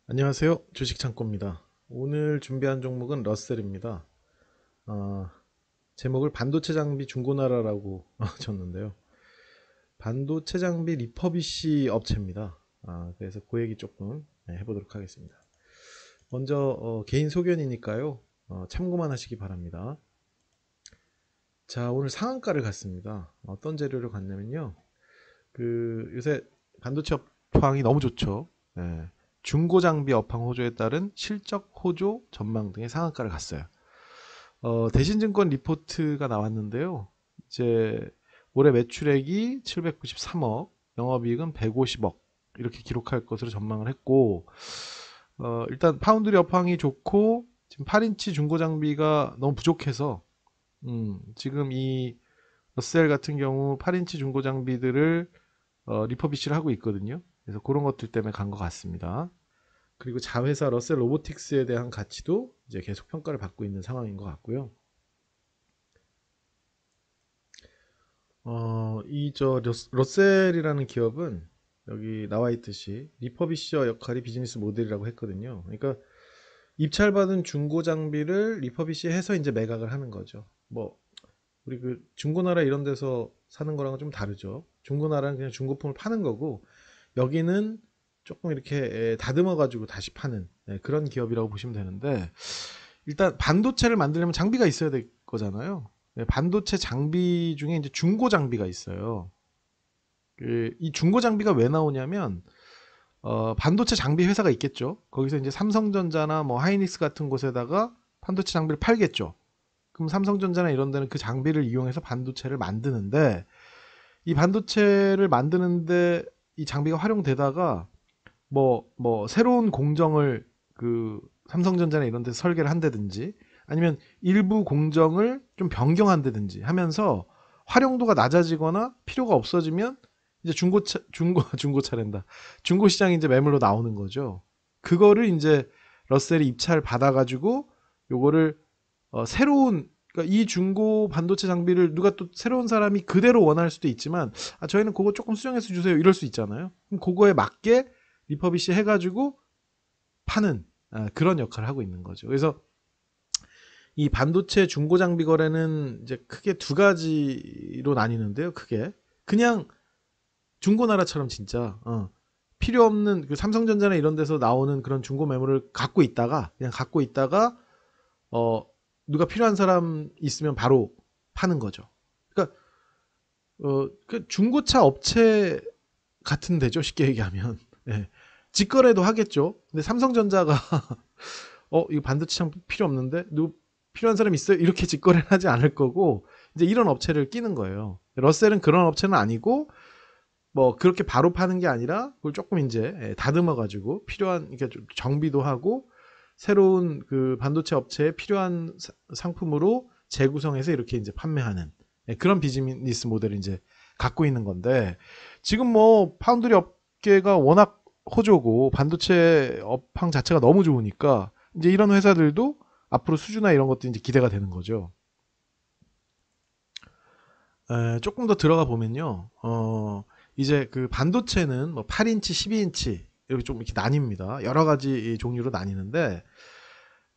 안녕하세요. 주식창고입니다. 오늘 준비한 종목은 러셀입니다. 어, 제목을 반도체 장비 중고나라라고 줬는데요. 반도체 장비 리퍼비시 업체입니다. 그래서 그 얘기 조금 해보도록 하겠습니다. 먼저 개인 소견이니까요. 참고만 하시기 바랍니다. 자, 오늘 상한가를 갔습니다. 어떤 재료를 갔냐면요. 요새 반도체 업황이 너무 좋죠. 예. 중고 장비 업황 호조에 따른 실적 호조 전망 등의 상한가를 갔어요. 대신증권 리포트가 나왔는데요. 이제 올해 매출액이 793억, 영업이익은 150억 이렇게 기록할 것으로 전망을 했고, 일단 파운드리 업황이 좋고 지금 8인치 중고 장비가 너무 부족해서 지금 이 러셀 같은 경우 8인치 중고 장비들을 리퍼비시를 하고 있거든요. 그래서 그런 것들 때문에 간 것 같습니다. 그리고 자회사 러셀 로보틱스에 대한 가치도 이제 계속 평가를 받고 있는 상황인 것 같고요. 이 러셀이라는 기업은 여기 나와 있듯이 리퍼비셔 역할이 비즈니스 모델이라고 했거든요. 그러니까 입찰받은 중고 장비를 리퍼비시해서 이제 매각을 하는 거죠. 뭐 우리 그 중고나라 이런 데서 사는 거랑은 좀 다르죠. 중고나라는 그냥 중고품을 파는 거고 여기는 조금 이렇게 다듬어 가지고 다시 파는 그런 기업이라고 보시면 되는데 일단 반도체를 만들려면 장비가 있어야 될 거잖아요. 반도체 장비 중에 이제 중고 장비가 있어요. 이 중고 장비가 왜 나오냐면 반도체 장비 회사가 있겠죠. 거기서 이제 삼성전자나 뭐 하이닉스 같은 곳에다가 반도체 장비를 팔겠죠. 그럼 삼성전자나 이런 데는 그 장비를 이용해서 반도체를 만드는데 이 반도체를 만드는데 이 장비가 활용되다가 뭐 새로운 공정을 그 삼성전자나 이런 데서 설계를 한다든지 아니면 일부 공정을 좀 변경한다든지 하면서 활용도가 낮아지거나 필요가 없어지면 이제 중고차랜다. 중고 시장이 이제 매물로 나오는 거죠. 그거를 이제 러셀이 입찰 받아가지고 요거를 새로운 그러니까 이 중고 반도체 장비를 누가 또 새로운 사람이 그대로 원할 수도 있지만 저희는 그거 조금 수정해서 주세요 이럴 수 있잖아요. 그럼 그거에 맞게 리퍼비시 해가지고 파는 그런 역할을 하고 있는 거죠. 그래서 이 반도체 중고 장비 거래는 이제 크게 두 가지로 나뉘는데요. 크게 그냥 중고나라처럼 진짜 필요 없는 그 삼성전자나 이런 데서 나오는 그런 중고 매물을 갖고 있다가 어, 누가 필요한 사람 있으면 바로 파는 거죠. 그러니까 그 중고차 업체 같은 데죠. 쉽게 얘기하면. 예. 직거래도 하겠죠. 근데 삼성전자가 이거 반도체 참 필요 없는데 누구 필요한 사람 있어요? 이렇게 직거래를 하지 않을 거고 이제 이런 업체를 끼는 거예요. 러셀은 그런 업체는 아니고 뭐 그렇게 바로 파는 게 아니라 그걸 조금 이제 다듬어 가지고 필요한 이렇게 좀 정비도 하고 새로운 그 반도체 업체에 필요한 상품으로 재구성해서 이렇게 이제 판매하는 그런 비즈니스 모델을 이제 갖고 있는 건데 지금 뭐 파운드리 업계가 워낙 호조고 반도체 업황 자체가 너무 좋으니까 이제 이런 회사들도 앞으로 수주나 이런 것도 이제 기대가 되는 거죠. 조금 더 들어가 보면요. 이제 그 반도체는 뭐 8인치, 12인치 이렇게 좀 이렇게 나뉩니다. 여러 가지 종류로 나뉘는데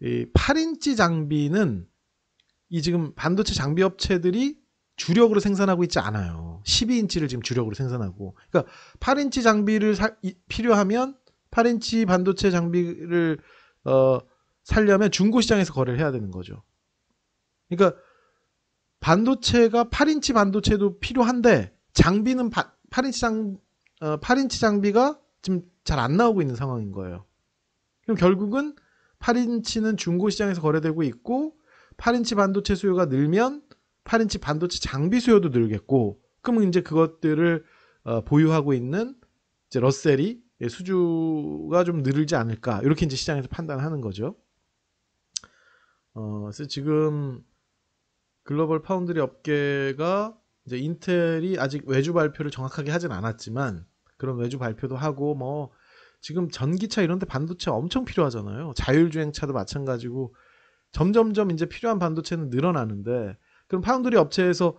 이 8인치 장비는 이 지금 반도체 장비 업체들이 주력으로 생산하고 있지 않아요. 12인치를 지금 주력으로 생산하고. 그러니까 8인치 장비를 필요하면 8인치 반도체 장비를 어, 살려면 중고 시장에서 거래를 해야 되는 거죠. 그러니까 반도체가 8인치 반도체도 필요한데 장비는 8인치 장비가 지금 잘 안 나오고 있는 상황인 거예요. 그럼 결국은 8인치는 중고 시장에서 거래되고 있고 8인치 반도체 수요가 늘면 8인치 반도체 장비 수요도 늘겠고 그러면 이제 그것들을 보유하고 있는 이제 러셀이 수주가 좀 늘지 않을까 이렇게 이제 시장에서 판단하는 거죠. 그래서 지금 글로벌 파운드리 업계가 이제 인텔이 아직 외주 발표를 정확하게 하진 않았지만 그런 외주 발표도 하고 뭐 지금 전기차 이런 데 반도체 엄청 필요하잖아요. 자율주행차도 마찬가지고 점점점 이제 필요한 반도체는 늘어나는데 그럼 파운드리 업체에서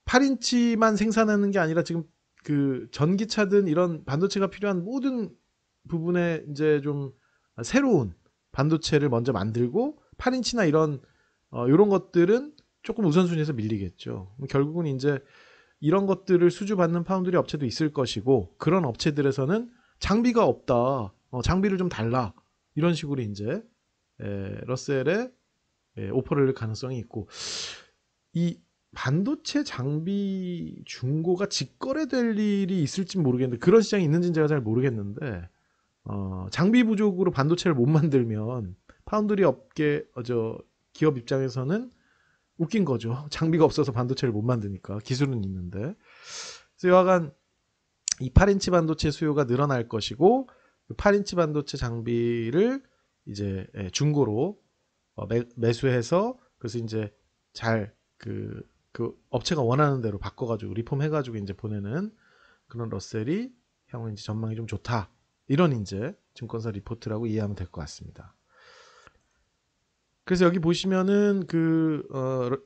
8인치만 생산하는 게 아니라 지금 그 전기차든 이런 반도체가 필요한 모든 부분에 이제 좀 새로운 반도체를 먼저 만들고 8인치나 이런 요런 것들은 조금 우선순위에서 밀리겠죠. 결국은 이제 이런 것들을 수주받는 파운드리 업체도 있을 것이고 그런 업체들에서는 장비가 없다. 장비를 좀 달라. 이런 식으로 이제 러셀에 오퍼를 낼 가능성이 있고 이 반도체 장비 중고가 직거래될 일이 있을지 모르겠는데 그런 시장이 있는지는 제가 잘 모르겠는데 장비 부족으로 반도체를 못 만들면 파운드리 업계 기업 입장에서는 웃긴 거죠. 장비가 없어서 반도체를 못 만드니까 기술은 있는데. 그래서 여하간 이 8인치 반도체 수요가 늘어날 것이고 8인치 반도체 장비를 이제 중고로 매수해서 그래서 이제 잘 그 업체가 원하는 대로 바꿔가지고 리폼해가지고 이제 보내는 그런 러셀이 향후 이제 전망이 좀 좋다. 이런 이제 증권사 리포트라고 이해하면 될 것 같습니다. 그래서 여기 보시면은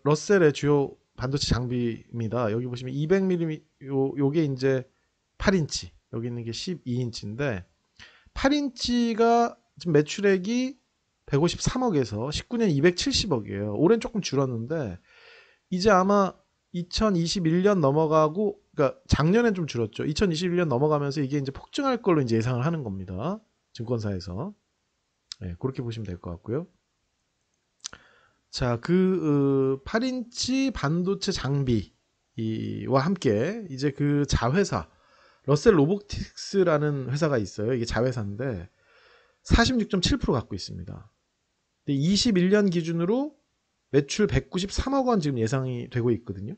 러셀의 주요 반도체 장비입니다. 여기 보시면 200mm 요게 이제 8인치, 여기 있는 게 12인치인데 8인치가 지금 매출액이 153억에서 19년 270억이에요. 올해는 조금 줄었는데 이제 아마 2021년 넘어가고 그러니까 작년엔 좀 줄었죠. 2021년 넘어가면서 이게 이제 폭증할 걸로 이제 예상을 하는 겁니다. 증권사에서. 네, 그렇게 보시면 될 것 같고요. 자, 8인치 반도체 장비와 함께 이제 그 자회사 러셀 로보틱스라는 회사가 있어요. 이게 자회사인데 46.7% 갖고 있습니다. 21년 기준으로 매출 193억 원 지금 예상이 되고 있거든요.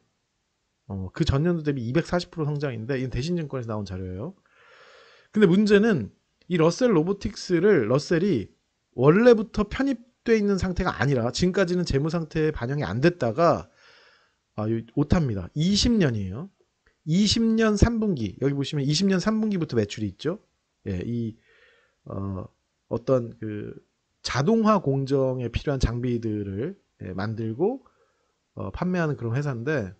그 전년도 대비 240% 성장인데 이건 대신증권에서 나온 자료예요. 근데 문제는 이 러셀 로보틱스를 러셀이 원래부터 편입돼 있는 상태가 아니라 지금까지는 재무 상태에 반영이 안 됐다가 오타입니다. 20년이에요. 20년 3분기 여기 보시면 20년 3분기부터 매출이 있죠. 예, 어떤 그 자동화 공정에 필요한 장비들을 만들고 판매하는 그런 회사인데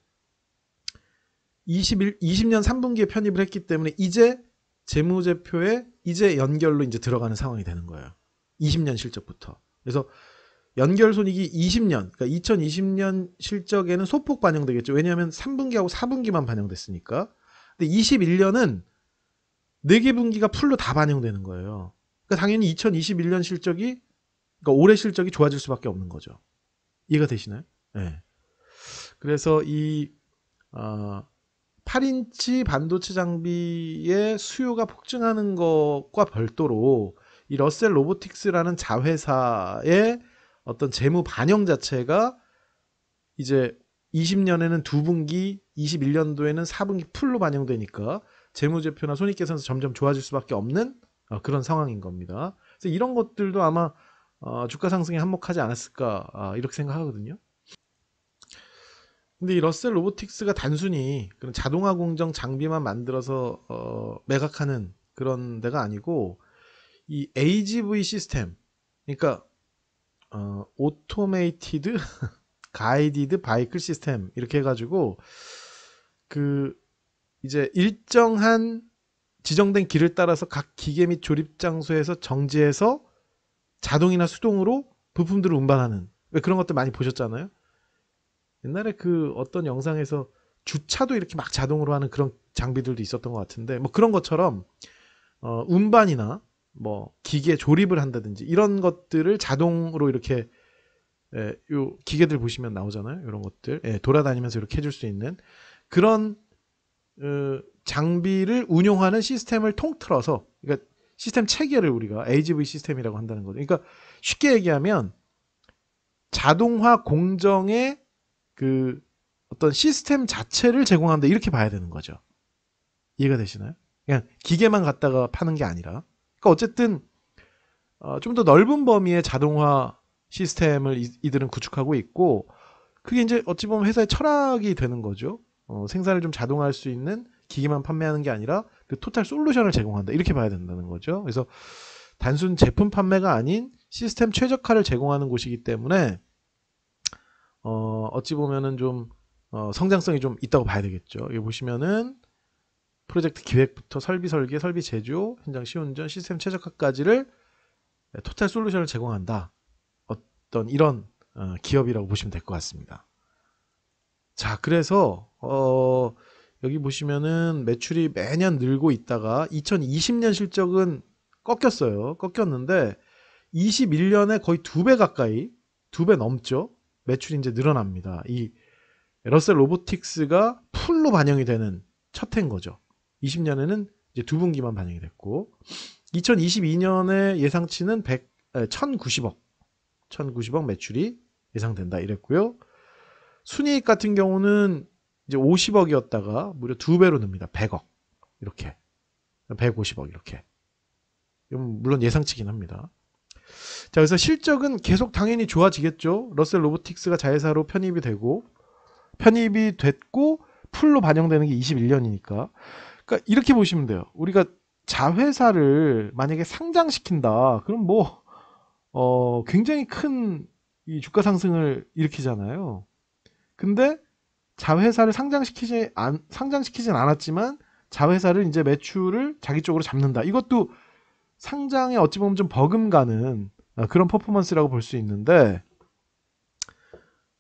20년 3분기에 편입을 했기 때문에 이제 재무제표에 이제 연결로 이제 들어가는 상황이 되는 거예요. 20년 실적부터. 그래서 연결 손익이 20년, 그러니까 2020년 실적에는 소폭 반영되겠죠. 왜냐하면 3분기하고 4분기만 반영됐으니까. 근데 21년은 4개 분기가 풀로 다 반영되는 거예요. 그러니까 당연히 2021년 실적이, 그러니까 올해 실적이 좋아질 수밖에 없는 거죠. 이해가 되시나요? 네. 그래서 이 8인치 반도체 장비의 수요가 폭증하는 것과 별도로 이 러셀 로보틱스라는 자회사의 어떤 재무 반영 자체가 이제 20년에는 2분기, 21년도에는 4분기 풀로 반영되니까 재무제표나 손익계산서 점점 좋아질 수밖에 없는 그런 상황인 겁니다. 그래서 이런 것들도 아마 주가 상승에 한몫하지 않았을까 이렇게 생각하거든요. 근데 이 러셀 로보틱스가 단순히 그런 자동화 공정 장비만 만들어서 매각하는 그런 데가 아니고 이 AGV 시스템, 그러니까 오토메이티드 가이디드 바이클 시스템 이렇게 해가지고 그 이제 일정한 지정된 길을 따라서 각 기계 및 조립 장소에서 정지해서 자동이나 수동으로 부품들을 운반하는 그런 것들 많이 보셨잖아요. 옛날에 그 어떤 영상에서 주차도 이렇게 막 자동으로 하는 그런 장비들도 있었던 것 같은데 뭐 그런 것처럼 운반이나 뭐 기계 조립을 한다든지 이런 것들을 자동으로 이렇게 요 기계들 보시면 나오잖아요. 이런 것들 돌아다니면서 이렇게 해줄 수 있는 그런 장비를 운용하는 시스템을 통틀어서 그러니까 시스템 체계를 우리가 AGV 시스템이라고 한다는 거죠. 그러니까 쉽게 얘기하면 자동화 공정의 그 어떤 시스템 자체를 제공한다 이렇게 봐야 되는 거죠. 이해가 되시나요? 그냥 기계만 갖다가 파는 게 아니라 그러니까 어쨌든 좀 더 넓은 범위의 자동화 시스템을 이들은 구축하고 있고 그게 이제 어찌 보면 회사의 철학이 되는 거죠. 생산을 좀 자동화할 수 있는 기기만 판매하는 게 아니라 그 토탈 솔루션을 제공한다 이렇게 봐야 된다는 거죠. 그래서 단순 제품 판매가 아닌 시스템 최적화를 제공하는 곳이기 때문에 어찌 보면은 좀 성장성이 좀 있다고 봐야 되겠죠. 여기 보시면은 프로젝트 기획부터 설비 설계, 설비 제조, 현장 시운전, 시스템 최적화까지를 토탈 솔루션을 제공한다. 어떤 이런 기업이라고 보시면 될 것 같습니다. 자, 그래서 여기 보시면은 매출이 매년 늘고 있다가 2020년 실적은 꺾였어요. 꺾였는데 21년에 거의 2배 가까이, 2배 넘죠. 매출이 이제 늘어납니다. 이 러셀 로보틱스가 풀로 반영이 되는 첫 해인 거죠. 20년에는 이제 두 분기만 반영이 됐고 2022년에 예상치는 1,090억 매출이 예상된다 이랬고요. 순이익 같은 경우는 이제 50억이었다가 무려 2배로 늡니다. 100억 이렇게 150억 이렇게. 물론 예상치긴 합니다. 자, 그래서 실적은 계속 당연히 좋아지겠죠. 러셀 로보틱스가 자회사로 편입이 됐고 풀로 반영되는 게 21년이니까. 그러니까 이렇게 보시면 돼요. 우리가 자회사를 만약에 상장시킨다. 그럼 뭐 굉장히 큰 이 주가 상승을 일으키잖아요. 근데 자회사를 상장시키진 않았지만 자회사를 이제 매출을 자기 쪽으로 잡는다. 이것도 상장에 어찌 보면 좀 버금가는 그런 퍼포먼스라고 볼 수 있는데,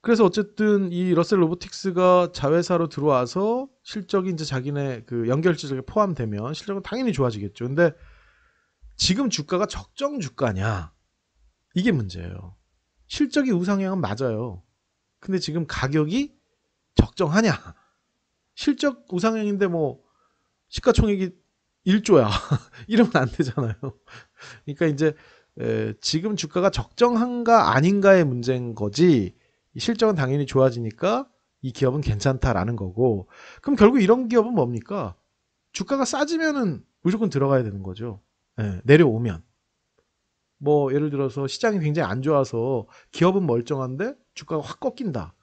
그래서 어쨌든 이 러셀 로보틱스가 자회사로 들어와서 실적이 이제 자기네 그 연결지석에 포함되면 실적은 당연히 좋아지겠죠. 근데 지금 주가가 적정 주가냐? 이게 문제예요. 실적이 우상향은 맞아요. 근데 지금 가격이 적정하냐? 실적 우상향인데 뭐 시가총액이 1조야. 이러면 안 되잖아요. 그러니까 이제 지금 주가가 적정한가 아닌가의 문제인 거지, 실적은 당연히 좋아지니까 이 기업은 괜찮다라는 거고. 그럼 결국 이런 기업은 뭡니까? 주가가 싸지면은 무조건 들어가야 되는 거죠. 내려오면. 뭐 예를 들어서 시장이 굉장히 안 좋아서 기업은 멀쩡한데 주가가 확 꺾인다.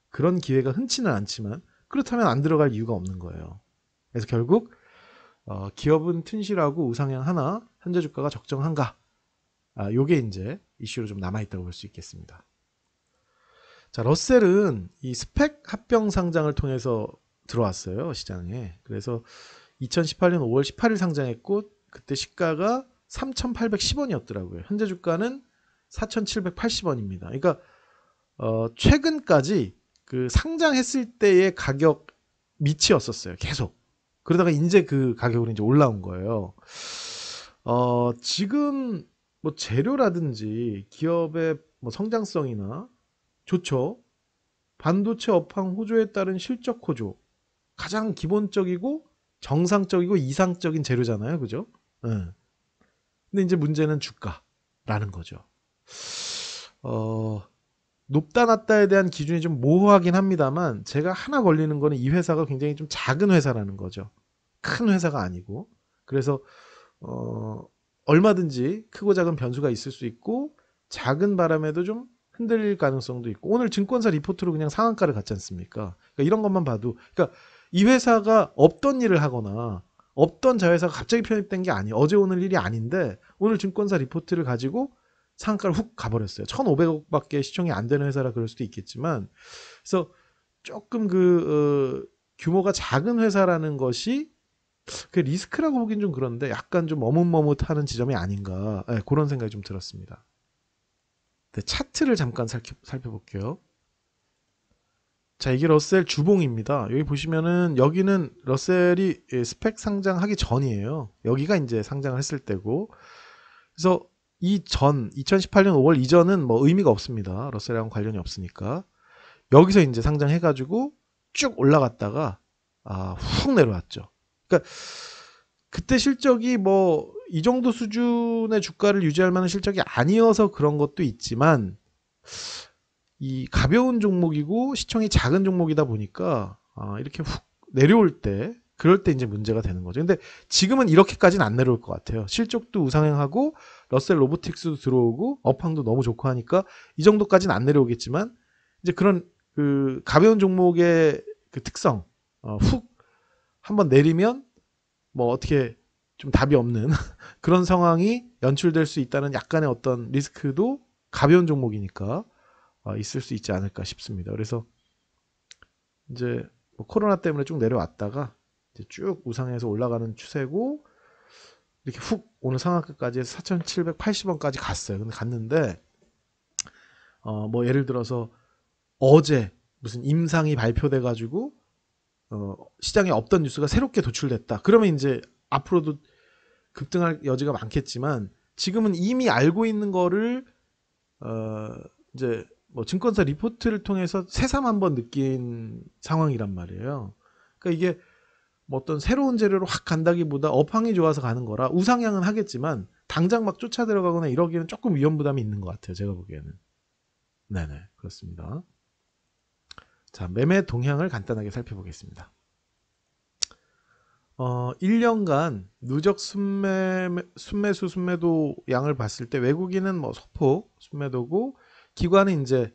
그런 기회가 흔치는 않지만 그렇다면 안 들어갈 이유가 없는 거예요. 그래서 결국 기업은 튼실하고 우상향 하나, 현재 주가가 적정한가? 요게 이제 이슈로 좀 남아있다고 볼 수 있겠습니다. 자, 러셀은 이 스펙 합병 상장을 통해서 들어왔어요, 시장에. 그래서 2018년 5월 18일 상장했고 그때 시가가 3,810원이었더라고요. 현재 주가는 4,780원입니다. 그러니까 최근까지 그 상장했을 때의 가격 밑이었었어요. 계속. 그러다가 이제 그 가격으로 이제 올라온 거예요. 지금 뭐 재료라든지 기업의 뭐 성장성이나 좋죠. 반도체 업황 호조에 따른 실적 호조. 가장 기본적이고 정상적이고 이상적인 재료잖아요. 그죠? 네. 근데 이제 문제는 주가라는 거죠. 높다 낮다에 대한 기준이 좀 모호하긴 합니다만 제가 하나 걸리는 거는 이 회사가 굉장히 좀 작은 회사라는 거죠. 큰 회사가 아니고. 그래서 얼마든지 크고 작은 변수가 있을 수 있고 작은 바람에도 좀 흔들릴 가능성도 있고, 오늘 증권사 리포트로 그냥 상한가를 갔지 않습니까? 그러니까 이런 것만 봐도, 그러니까 이 회사가 없던 일을 하거나 없던 자회사가 갑자기 편입된 게 아니에요. 어제 오늘 일이 아닌데 오늘 증권사 리포트를 가지고 상한가를 훅 가버렸어요. 1,500억밖에 시총이 안 되는 회사라 그럴 수도 있겠지만, 그래서 조금 규모가 작은 회사라는 것이 그 리스크라고 보긴 좀 그런데 약간 좀 머뭇머뭇하는 지점이 아닌가, 그런 생각이 좀 들었습니다. 네, 차트를 잠깐 살펴볼게요. 자, 이게 러셀 주봉입니다. 여기 보시면은 여기는 러셀이 스펙 상장하기 전이에요. 여기가 이제 상장을 했을 때고, 그래서 2018년 5월 이전은 뭐 의미가 없습니다. 러셀이랑 관련이 없으니까. 여기서 이제 상장해가지고 쭉 올라갔다가 훅 내려왔죠. 그러니까 그때 실적이 뭐 이 정도 수준의 주가를 유지할 만한 실적이 아니어서 그런 것도 있지만, 이 가벼운 종목이고 시총이 작은 종목이다 보니까 이렇게 훅 내려올 때, 그럴 때 이제 문제가 되는 거죠. 근데 지금은 이렇게까지는 안 내려올 것 같아요. 실적도 우상향하고 러셀 로보틱스도 들어오고 업황도 너무 좋고 하니까 이 정도까지는 안 내려오겠지만, 이제 그런 그 가벼운 종목의 그 특성, 훅 한번 내리면 뭐 어떻게 좀 답이 없는 그런 상황이 연출될 수 있다는 약간의 어떤 리스크도 가벼운 종목이니까 있을 수 있지 않을까 싶습니다. 그래서 이제 뭐 코로나 때문에 쭉 내려왔다가 이제 쭉 우상향해서 올라가는 추세고 이렇게 훅 오늘 상한가까지 해서 4,780원까지 갔어요. 근데 갔는데 뭐 예를 들어서 어제 무슨 임상이 발표돼 가지고 시장에 없던 뉴스가 새롭게 도출됐다. 그러면 이제 앞으로도 급등할 여지가 많겠지만 지금은 이미 알고 있는 거를 이제 뭐 증권사 리포트를 통해서 새삼 한번 느낀 상황이란 말이에요. 그러니까 이게 뭐 어떤 새로운 재료로 확 간다기보다 업황이 좋아서 가는 거라 우상향은 하겠지만 당장 막 쫓아 들어가거나 이러기에는 조금 위험 부담이 있는 것 같아요. 제가 보기에는. 네네, 그렇습니다. 자, 매매 동향을 간단하게 살펴보겠습니다. 1년간 누적 순매수 순매도 양을 봤을 때 외국인은 뭐 소폭 순매도고 기관은 이제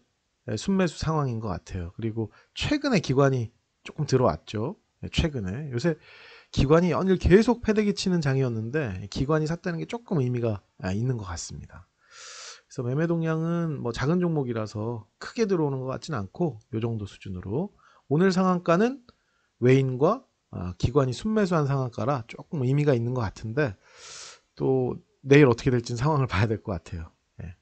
순매수 상황인 것 같아요. 그리고 최근에 기관이 조금 들어왔죠. 최근에 요새 기관이 연일 계속 패대기 치는 장이었는데 기관이 샀다는 게 조금 의미가 있는 것 같습니다. 그래서 매매 동향은 뭐 작은 종목이라서 크게 들어오는 것 같지는 않고 이 정도 수준으로 오늘 상한가는 외인과 기관이 순매수한 상한가라 조금 의미가 있는 것 같은데 또 내일 어떻게 될지는 상황을 봐야 될 것 같아요. 네.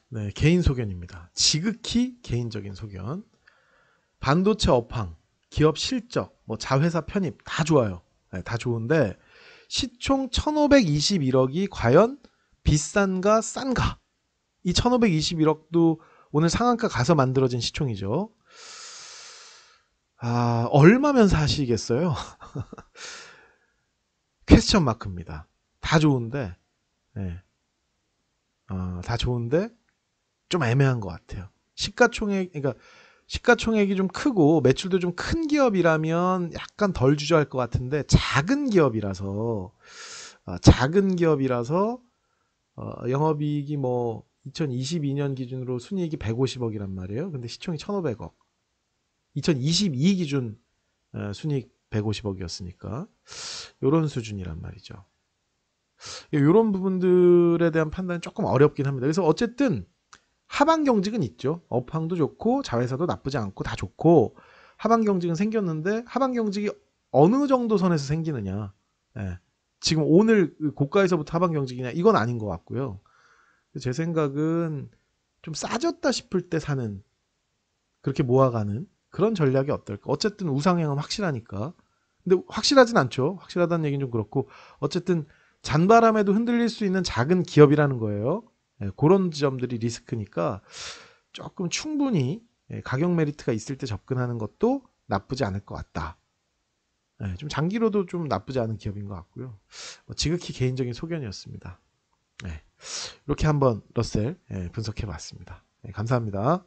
네, 개인 소견입니다. 지극히 개인적인 소견. 반도체 업황, 기업 실적, 뭐 자회사 편입 다 좋아요. 네, 다 좋은데 시총 1,521억이 과연 비싼가 싼가? 이 1,521억도 오늘 상한가 가서 만들어진 시총이죠. 얼마면 사시겠어요? 퀘스천 마크입니다. 다 좋은데, 네. 다 좋은데 좀 애매한 것 같아요. 그러니까 시가총액이 좀 크고 매출도 좀 큰 기업이라면 약간 덜 주저할 것 같은데 작은 기업이라서 영업이익이 뭐 2022년 기준으로 순이익이 150억이란 말이에요. 근데 시총이 1,500억. 2022 기준 순이익 150억이었으니까 이런 수준이란 말이죠. 이런 부분들에 대한 판단은 조금 어렵긴 합니다. 그래서 어쨌든 하방 경직은 있죠. 업황도 좋고 자회사도 나쁘지 않고 다 좋고 하방 경직은 생겼는데 하방 경직이 어느 정도 선에서 생기느냐. 예. 지금 오늘 고가에서부터 하방 경직이냐 이건 아닌 것 같고요. 제 생각은 좀 싸졌다 싶을 때 사는 그렇게 모아가는 그런 전략이 어떨까. 어쨌든 우상향은 확실하니까. 근데 확실하진 않죠. 확실하다는 얘기는 좀 그렇고 어쨌든 잔바람에도 흔들릴 수 있는 작은 기업이라는 거예요. 그런 점들이 리스크니까 조금 충분히 가격 메리트가 있을 때 접근하는 것도 나쁘지 않을 것 같다. 좀 장기로도 좀 나쁘지 않은 기업인 것 같고요. 지극히 개인적인 소견이었습니다. 이렇게 한번 러셀 분석해 봤습니다. 감사합니다.